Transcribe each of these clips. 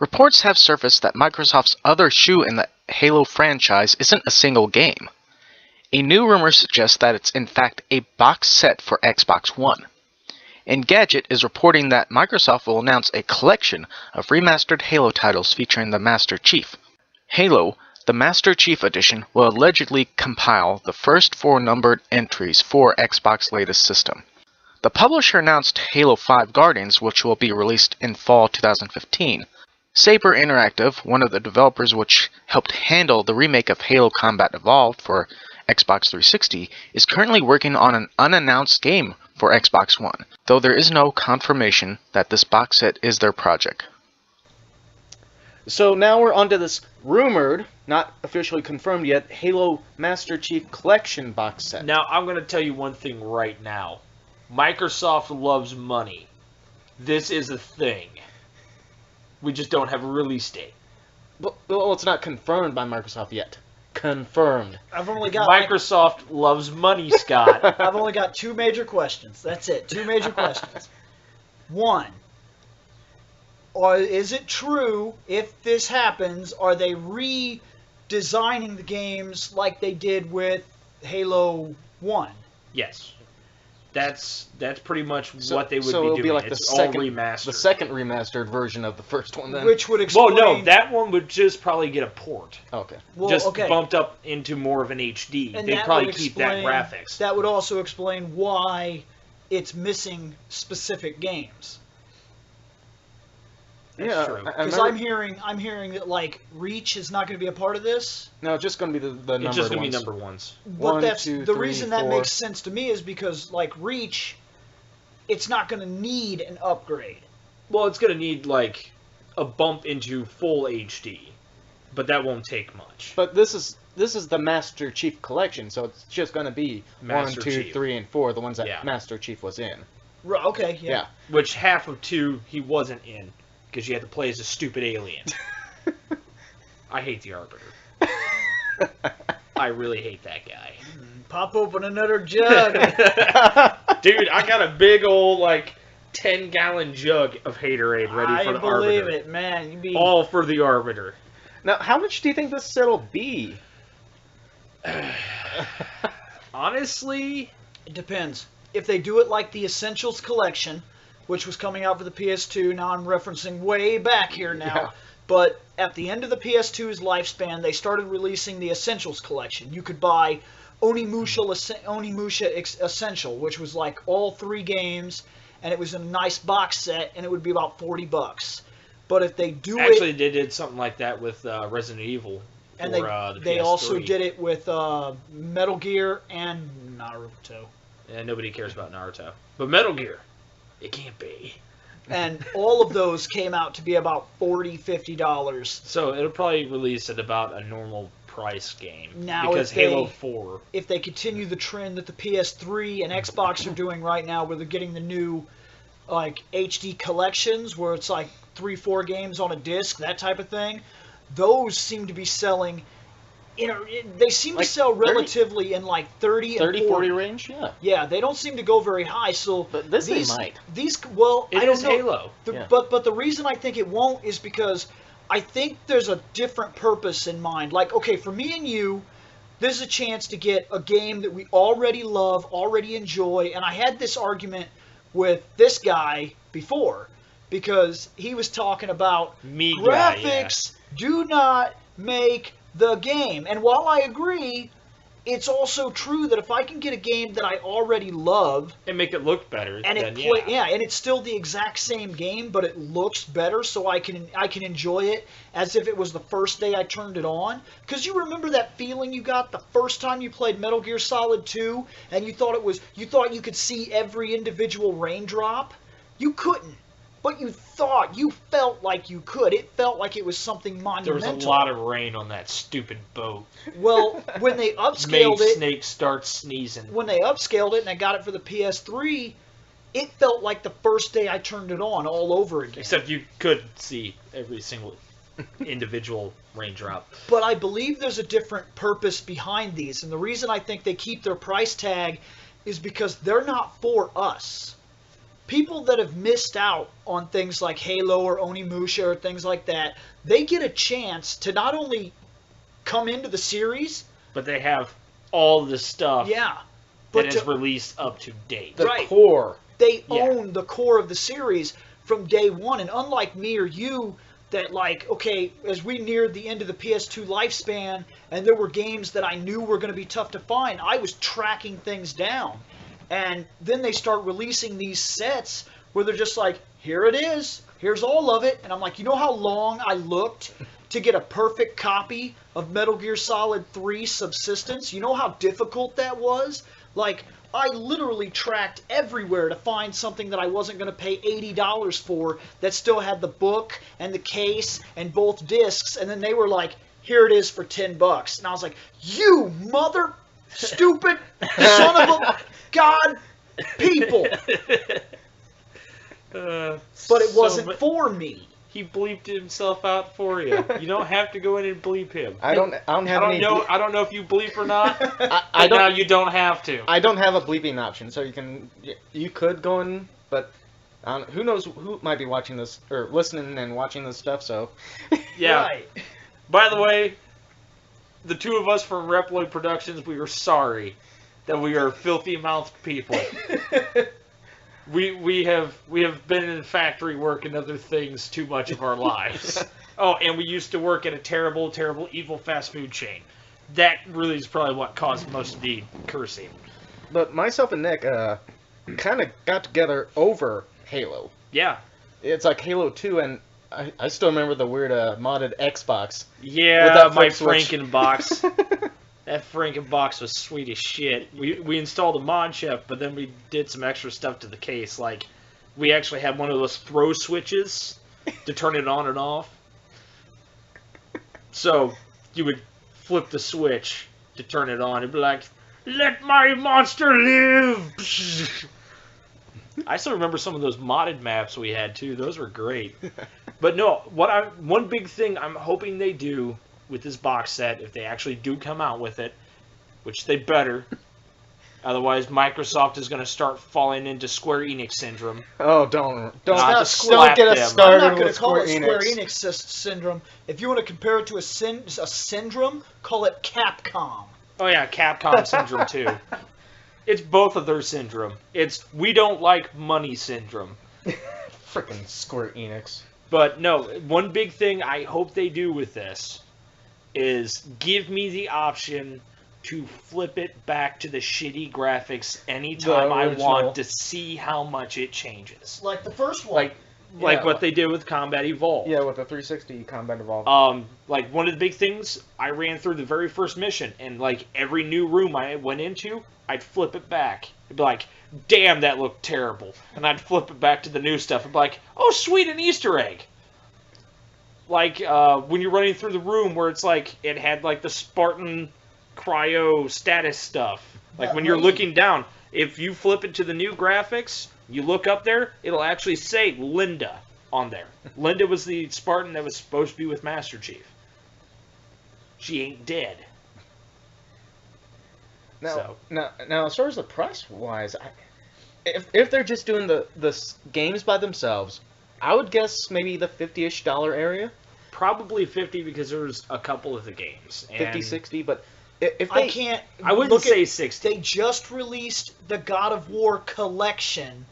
Reports have surfaced that Microsoft's other shoe in the Halo franchise isn't a single game. A new rumor suggests that it's in fact a box set for Xbox One. Engadget is reporting that Microsoft will announce a collection of remastered Halo titles featuring the Master Chief. Halo, the Master Chief Edition, will allegedly compile the first 4 numbered entries for Xbox's latest system. The publisher announced Halo 5 Guardians, which will be released in fall 2015. Saber Interactive, one of the developers which helped handle the remake of Halo Combat Evolved for Xbox 360, is currently working on an unannounced game for Xbox One, though there is no confirmation that this box set is their project. So now we're onto this rumored, not officially confirmed yet, Halo Master Chief Collection box set. Now, I'm going to tell you one thing right now. Microsoft loves money. This is a thing. We just don't have a release date. Well, it's not confirmed by Microsoft yet. Confirmed. I've only got Microsoft loves money, Scott. I've only got 2 major questions. That's it. 2 major questions. 1. Or is it true, if this happens, are they redesigning the games like they did with Halo 1? Yes. That's pretty much what they would be so it'll doing. Be like it's the second, all remastered. The second remastered version of the first one, then. Which would explain... Well, no, that one would just probably get a port. Okay. Well, just okay. bumped up into more of an HD. And They'd that probably would keep that explain- graphics. That would also explain why it's missing specific games. That's true. Because I'm hearing that like Reach is not going to be a part of this. No, it's just going to be the numbered It's just going to be ones. number ones. But 1, that's 2, the 3, reason 4. that makes sense to me is because like Reach, it's not going to need an upgrade. Well, it's going to need like a bump into full HD, but that won't take much. But this is the Master Chief Collection, so it's just going to be Master 1, 2, Chief. 3, and 4, the ones that Yeah. Master Chief was in. Right, okay, yeah. Which half of 2 he wasn't in, because you had to play as a stupid alien. I hate the Arbiter. I really hate that guy. Pop open another jug. Dude, I got a big old, 10-gallon jug of Haterade ready for the Arbiter. I believe it, man. You'd be... All for the Arbiter. Now, how much do you think this set will be? Honestly, It depends. If they do it like the Essentials Collection, which was coming out for the PS2, now I'm referencing way back here now, Yeah. but at the end of the PS2's lifespan, they started releasing the Essentials Collection. You could buy Onimusha Essential, which was like all 3 games, and it was a nice box set, and it would be about $40. But if they do actually, they did something like that with Resident Evil. and for, they the also PS3. did it with Metal Gear and Naruto. And nobody cares about Naruto. But Metal Gear, it can't be. And all of those came out to be about $40, $50. So it'll probably release at about a normal price game. Now, because if they- Halo 4. If they continue the trend that the PS3 and Xbox are doing right now, where they're getting the new HD collections, where it's like 3-4 games on a disc, that type of thing, those seem to be selling. They seem to sell 30 relatively in 30 and 30, 40 range? Yeah. Yeah, they don't seem to go very high. So But this these, they might. I don't is know. Halo. Yeah. But the reason I think it won't is because I think there's a different purpose in mind. Like, okay, for me and you, this is a chance to get a game that we already love, already enjoy. And I had this argument with this guy before because he was talking about graphics do not make the game. And while I agree, it's also true that if I can get a game that I already love And make it look better. and then, and it's still the exact same game, but it looks better, so I can enjoy it as if it was the first day I turned it on. Because you remember that feeling you got the first time you played Metal Gear Solid 2, and you thought you could see every individual raindrop. You couldn't, but you felt like you could. It felt like it was something monumental. There was a lot of rain on that stupid boat. Well, when they upscaled Made it, Snake start sneezing. when they upscaled it and I got it for the PS3, it felt like the first day I turned it on all over again. Except you could see every single individual raindrop. But I believe there's a different purpose behind these, and the reason I think they keep their price tag is because they're not for us. people that have missed out on things like Halo or Onimusha or things like that, they get a chance to not only come into the series, But they have all the stuff yeah, that but is released up to date. The Right. core. they Yeah. own the core of the series from day one. And unlike me or you, that like, okay, as we neared the end of the PS2 lifespan and there were games that I knew were going to be tough to find, I was tracking things down. And then they start releasing these sets where they're just like, here it is, here's all of it. And I'm like, you know how long I looked to get a perfect copy of Metal Gear Solid 3 Subsistence? You know how difficult that was? Like, I literally tracked everywhere to find something that I wasn't going to pay $80 for that still had the book and the case and both discs. And then they were like, here it is for $10. And I was like, you mother stupid son of a god people. But it wasn't for me. He bleeped himself out for you. You don't have to go in and bleep him. I don't have I any. don't know if you bleep or not. I But now don't. you don't have to. I don't have a bleeping option, so you could go in, but who knows who might be watching this or listening and watching this stuff. So Yeah. Right. By the way, the two of us from Reploid Productions, we are sorry that we are filthy-mouthed people. We have been in factory work and other things too much of our lives. Oh, and we used to work at a terrible, terrible, evil fast food chain. That really is probably what caused most of the cursing. But myself and Nick kind of got together over Halo. Yeah. It's like Halo 2, and I still remember the weird modded Xbox. Yeah, With that my flip switch. Frankenbox. That Frankenbox was sweet as shit. We installed a mod chip, but then we did some extra stuff to the case. Like, we actually had one of those throw switches to turn it on and off. So, you would flip the switch to turn it on. It'd be like, let my monster live! I still remember some of those modded maps we had, too. Those were great. But no, one big thing I'm hoping they do with this box set, if they actually do come out with it, which they better, otherwise Microsoft is going to start falling into Square Enix syndrome. Oh, don't Not to don't slap get us them. I'm started not going with to call Square it Square Enix. Enix syndrome. If you want to compare it to a syndrome, call it Capcom. Oh yeah, Capcom syndrome too. It's both of their syndrome. It's we don't like money syndrome. Frickin' Square Enix. But no, one big thing I hope they do with this is give me the option to flip it back to the shitty graphics anytime The I original. want to see how much it changes. Like the first one. Like Yeah. what they did with Combat Evolved. Yeah, with the 360 Combat Evolved. Like one of the big things, I ran through the very first mission, and like every new room I went into, I'd flip it back. It'd be like, damn, that looked terrible. And I'd flip it back to the new stuff and be like, oh, sweet, an Easter egg. Like when you're running through the room where it's like, it had like the Spartan cryo status stuff. Like That when you're raid. looking down, if you flip it to the new graphics, you look up there, it'll actually say Linda on there. Linda was the Spartan that was supposed to be with Master Chief. She ain't dead. Now, So. now, as far as the price wise, if they're just doing the games by themselves, I would guess maybe the $50-ish area, Probably 50 because there's a couple of the games. And 50, 60. But if they I can't. I wouldn't look say at, 60. They just released the God of War collection,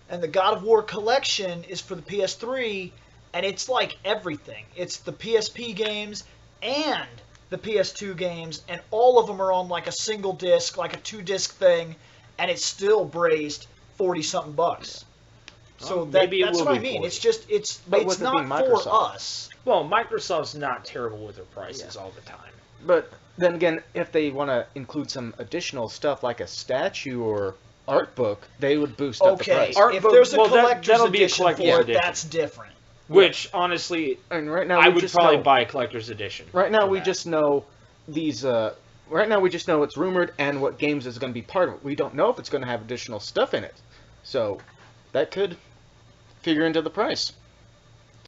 and the God of War collection is for the PS3, and it's like everything. It's the PSP games and the PS2 games, and all of them are on like a single disc, like a 2-disc thing, and it's still braised $40-something bucks. So Well, maybe it that's will what I be mean. 40. It's just it's But with it not being for Microsoft. us. Well, Microsoft's not terrible with their prices all the time. But then again, if they want to include some additional stuff like a statue or art book, they would boost up the Okay, price. Art if book- there's a well, collector's that'll be a edition collector's for it, edition. that's different. Which, honestly, And right now I we would just probably know, buy a collector's edition. Right now for we that. just know these. Right now we just know it's rumored and what games is going to be part of it. We don't know if it's going to have additional stuff in it, so that could figure into the price.